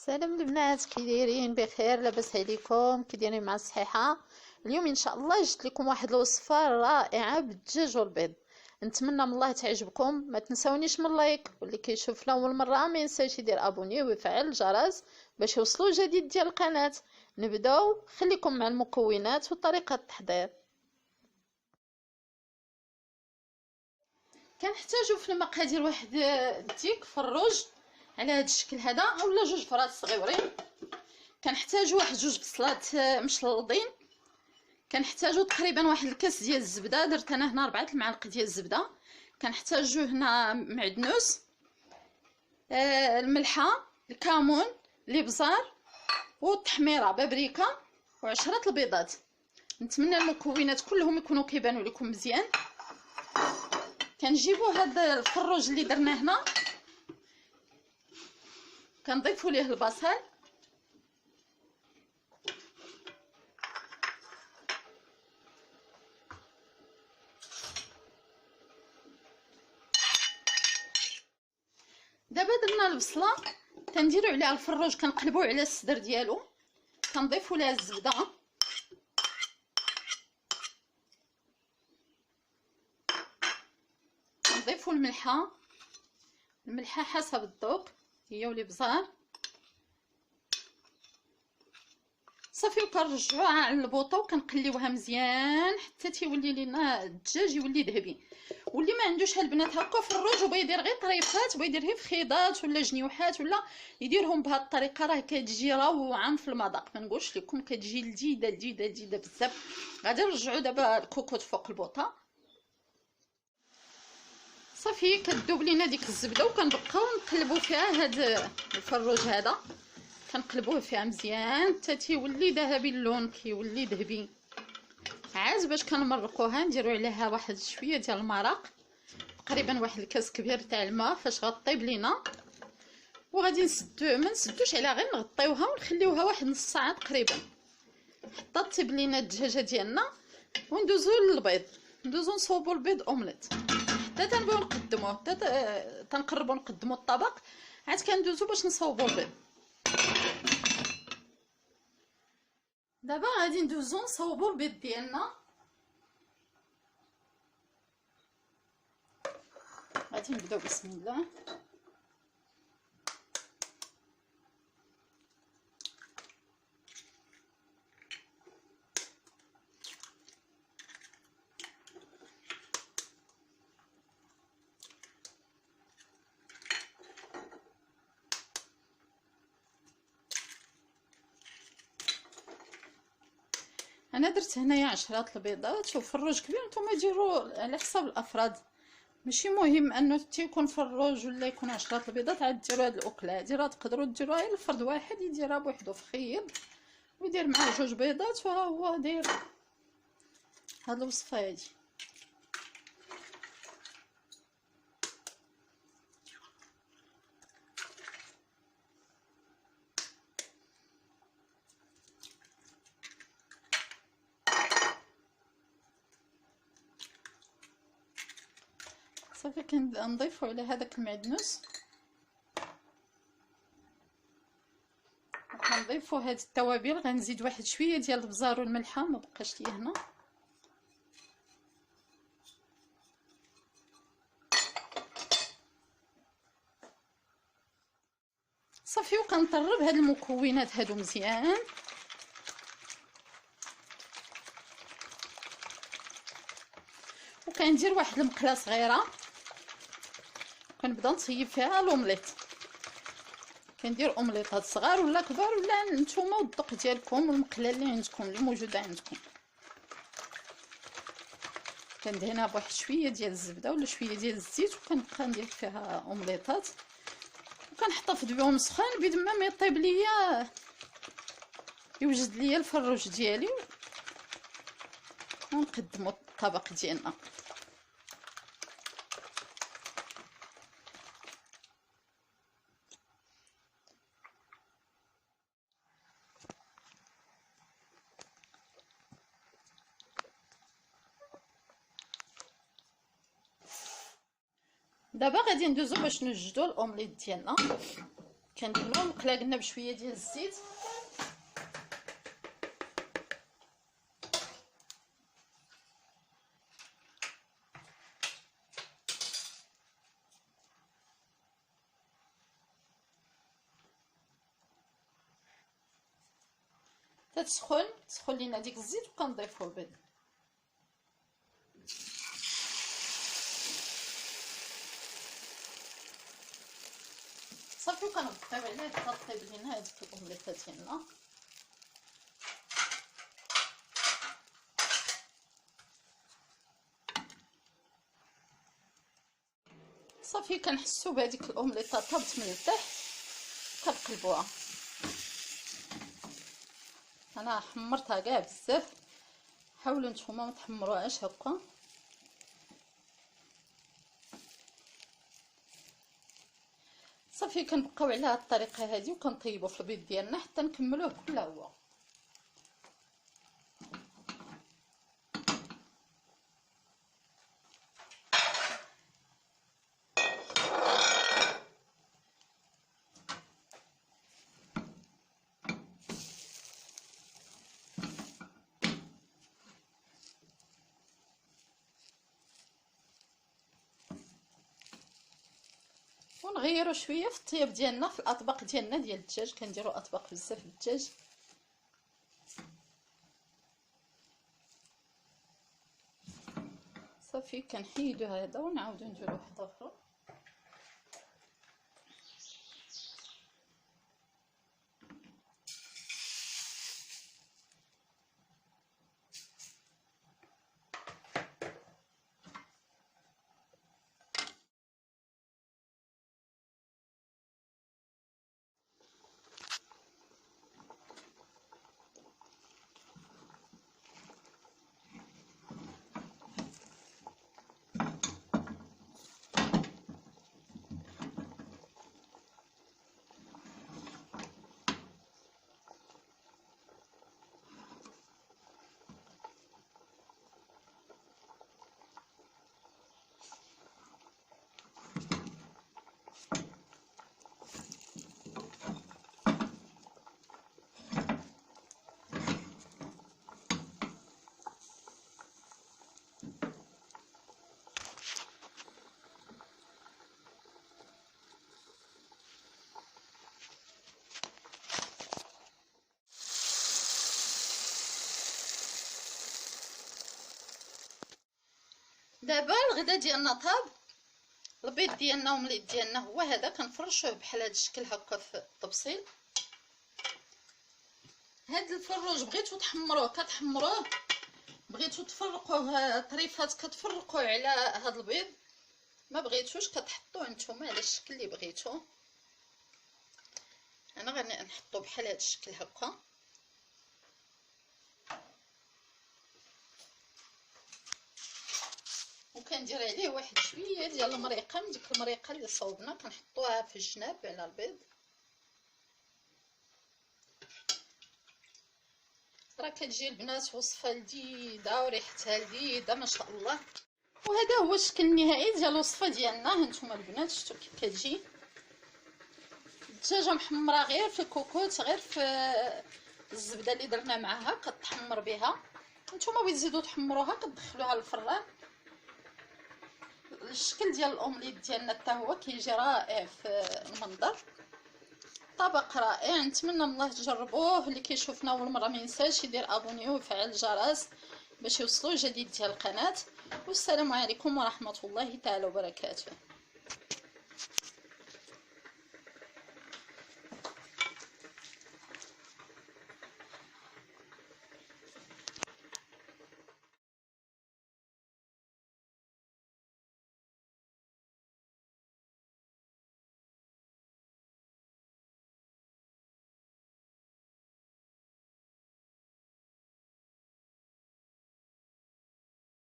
سلام البنات، كي دايرين؟ بخير؟ لاباس عليكم؟ كي دايرين مع الصحيحه؟ اليوم ان شاء الله جبت لكم واحد الوصفه رائعه بالدجاج والبيض. نتمنى من الله تعجبكم. ما تنسونيش من اللايك، واللي كيشوف لاول مره ما ينساش يدير ابوني ويفعل الجرس باش يوصلوا جديد ديال القناه. نبداو. خليكم مع المكونات وطريقه التحضير. كنحتاجو في المقادير واحد ديك فروج على هذا الشكل هذا، اولا جوج فرات صغيورين. كنحتاجو واحد جوج بصلات مشلوضين. كنحتاجو تقريبا واحد الكاس ديال الزبده، درت انا هنا 4 المعالق ديال الزبده. كنحتاجو هنا معدنوس، الملحه، الكمون، الابزار والتحميره بابريكا و10 البيضات. نتمنى المكونات كلهم يكونوا كيبانوا لكم مزيان. كنجيبو هذا الفروج اللي درناه هنا، كنضيفوا ليه البصل، دابا درنا البصله كنديروا عليها الفروج، كنقلبوه على الصدر ديالو، كنضيفوا لها الزبده، كنضيفوا الملحه حسب الذوق هي والابزار صافي. وكنرجعوها على البوطه وكنقليوها مزيان حتى تيولي لينا الدجاج يولي ذهبي. واللي ما عندوش البنات هكا فروج وبغى يدير غير طريفات، بغى يدير غير في خيضات ولا جنيوحات ولا يديرهم بهذه الطريقه، راه كتجي روعه في المذاق. ما نقولش لكم كتجي لذيذه لذيذه لذيذه بزاف. غادي نرجعوا دابا الكوكوط فوق البوطه صافي. كتذوب لينا ديك الزبده وكنبقاو نقلبوا فيها هذا الفروج هذا، كنقلبوه فيها مزيان حتى تيولي ذهبي اللون، كيولي ذهبي. عاد باش كنمرقوها نديروا عليها واحد شويه ديال المرق، تقريبا واحد الكاس كبير تاع الماء فاش غطيب لينا. وغادي ما نسدوش عليها، غير نغطيوها ونخليوها واحد نص ساعه تقريبا حتى طيب لينا الدجاجه ديالنا. وندوزو للبيض، ندوزو نصوبو البيض اومليت حتى تنبغيو نقدموه، حتى تنقربوا نقدموا الطبق. عاد كندوزو باش نصوبو البيض. دابا غادي ندوزو نصوبو البيض ديالنا. غادي نبداو بسم الله. انا درت هنايا 10 البيضات وفروج كبير، نتوما ديروا على حساب الافراد. ماشي مهم انه تيكون فروج ولا يكون 10 البيضات عاد ديروا هاد الاكله هادي، راه تقدروا ديروها غير الفرد واحد يديرها بوحدو في خيط ويدير معاه 2 بيضات وها هو داير هاد الوصفه هادي. صافي كنضيفوا على هذاك المعدنوس، وكنضيفوا هاد التوابل. غنزيد واحد شويه ديال البزار والملحه، ما بقاش لي هنا. صافي وكنطرب هاد المكونات هادو مزيان. وكندير واحد المقله صغيره كنبدا نصيب فيها لومليت. كندير اومليطات صغار ولا كبار ولا نتوما والذوق ديالكم والمقله اللي عندكم اللي موجوده عندكم. كندهنها بواحد شويه ديال الزبده ولا شويه ديال الزيت وكنبقى ندير فيها اومليطات، وكنحتفظ بهم سخان بيد ما يطيب ليا يوجد ليا الفروج ديالي ونقدموا الطبق ديالنا. دابا غادي ندوزو باش نوجدو الاومليت ديالنا. كندهنوه مقلاقلنا بشويه ديال الزيت. تسخن لينا ديك الزيت وكنضيفو البيض. صافي وكنبقاو عليه حتى طيب لينا هذيك الاومليطه ديالنا. صافي كنحسو بهذيك الاومليطه طابت من التحت كنقلبوها. انا حمرتها كاع بزاف، حاولوا نتوما ما تحمروهاش هكا. صافي كنبقاو على هاد الطريقه هذه وكنطيبوا في البيض ديالنا حتى نكملوه كله هو. ونغيروا شويه في الطياب ديالنا في الاطباق ديالنا ديال الدجاج. كنديروا اطباق بزاف الدجاج. صافي كنحيدو هذا ونعاودو نديرو واحد اخر. دابا الغدا ديالنا طاب، البيض ديالنا ومليط ديالنا هو هذا. كنفرشوه بحال هذا الشكل هكا في الطبسيل. هاد الفروج بغيتو تحمروه كتحمروه، بغيتو تفرقوه طريفات كتفرقوه على هاد البيض، ما بغيتوش كتحطوه نتوما على الشكل اللي بغيتو. انا غنحطو بحال هذا الشكل هكا. وكندير عليه واحد شويه ديال المريقه من ديك المريقه اللي صوبنا كنحطوها في الجناب على البيض. راه كتجي البنات وصفه لذيذه وريحتها لذيذه ما شاء الله. وهذا هو الشكل النهائي ديال الوصفه ديالنا. هانتوما البنات شفتوا كيف كتجي الدجاجه محمره غير في الكوكوت، غير في الزبده اللي درنا معاها كتحمر بها. نتوما بغيتو تزيدوا تحمروها كتدخلوها للفران. الشكل ديال الاومليت ديالنا حتى هو كيجي رائع في المنظر، طبق رائع. نتمنى من الله تجربوه. اللي كيشوفنا اول مره ما ينساش يدير ابوني ويفعل الجرس باش يوصلوا جديد ديال القناه. والسلام عليكم ورحمه الله تعالى وبركاته.